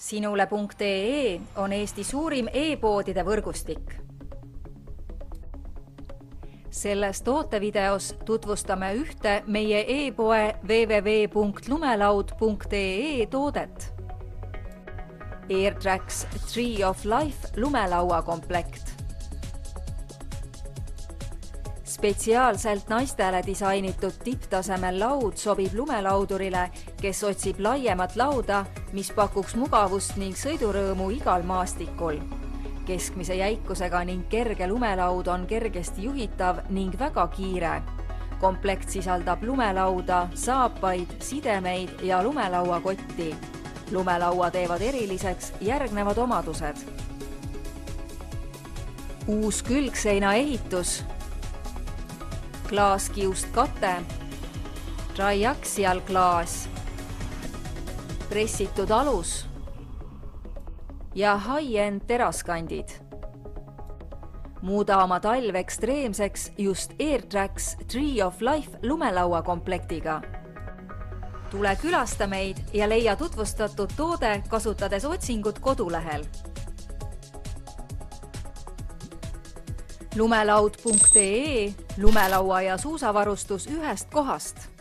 Sinule.ee on Eesti suurim e-poodide võrgustik. Selles tootevideos tutvustame ühte meie e-poe www.lumelaud.ee toodet. AirTrax Tree of Life lumelauakomplekt. Spetsiaalselt naistele disainitud tipptasemel laud sobib lumelaudurile, kes otsib laiemat lauda, mis pakuks mugavust ning sõidurõõmu igal maastikul. Keskmise jäikusega ning kerge lumelaud on kergesti juhitav ning väga kiire. Komplekt sisaldab lumelauda, saapaid, sidemeid ja lumelauakotti. Lumelaua teevad eriliseks järgnevad omadused. Uus külgseina ehitus, klaaskiust kate, triaxial klaas, pressitud alus ja high-end teraskandid. Muuda oma talv ekstreemseks just AirTrax Tree of Life lumelauakomplektiga. Tule külasta meid ja leia tutvustatud toode kasutades otsingut kodulehel. Lumelaud.ee, lumelaua ja suusavarustus ühest kohast.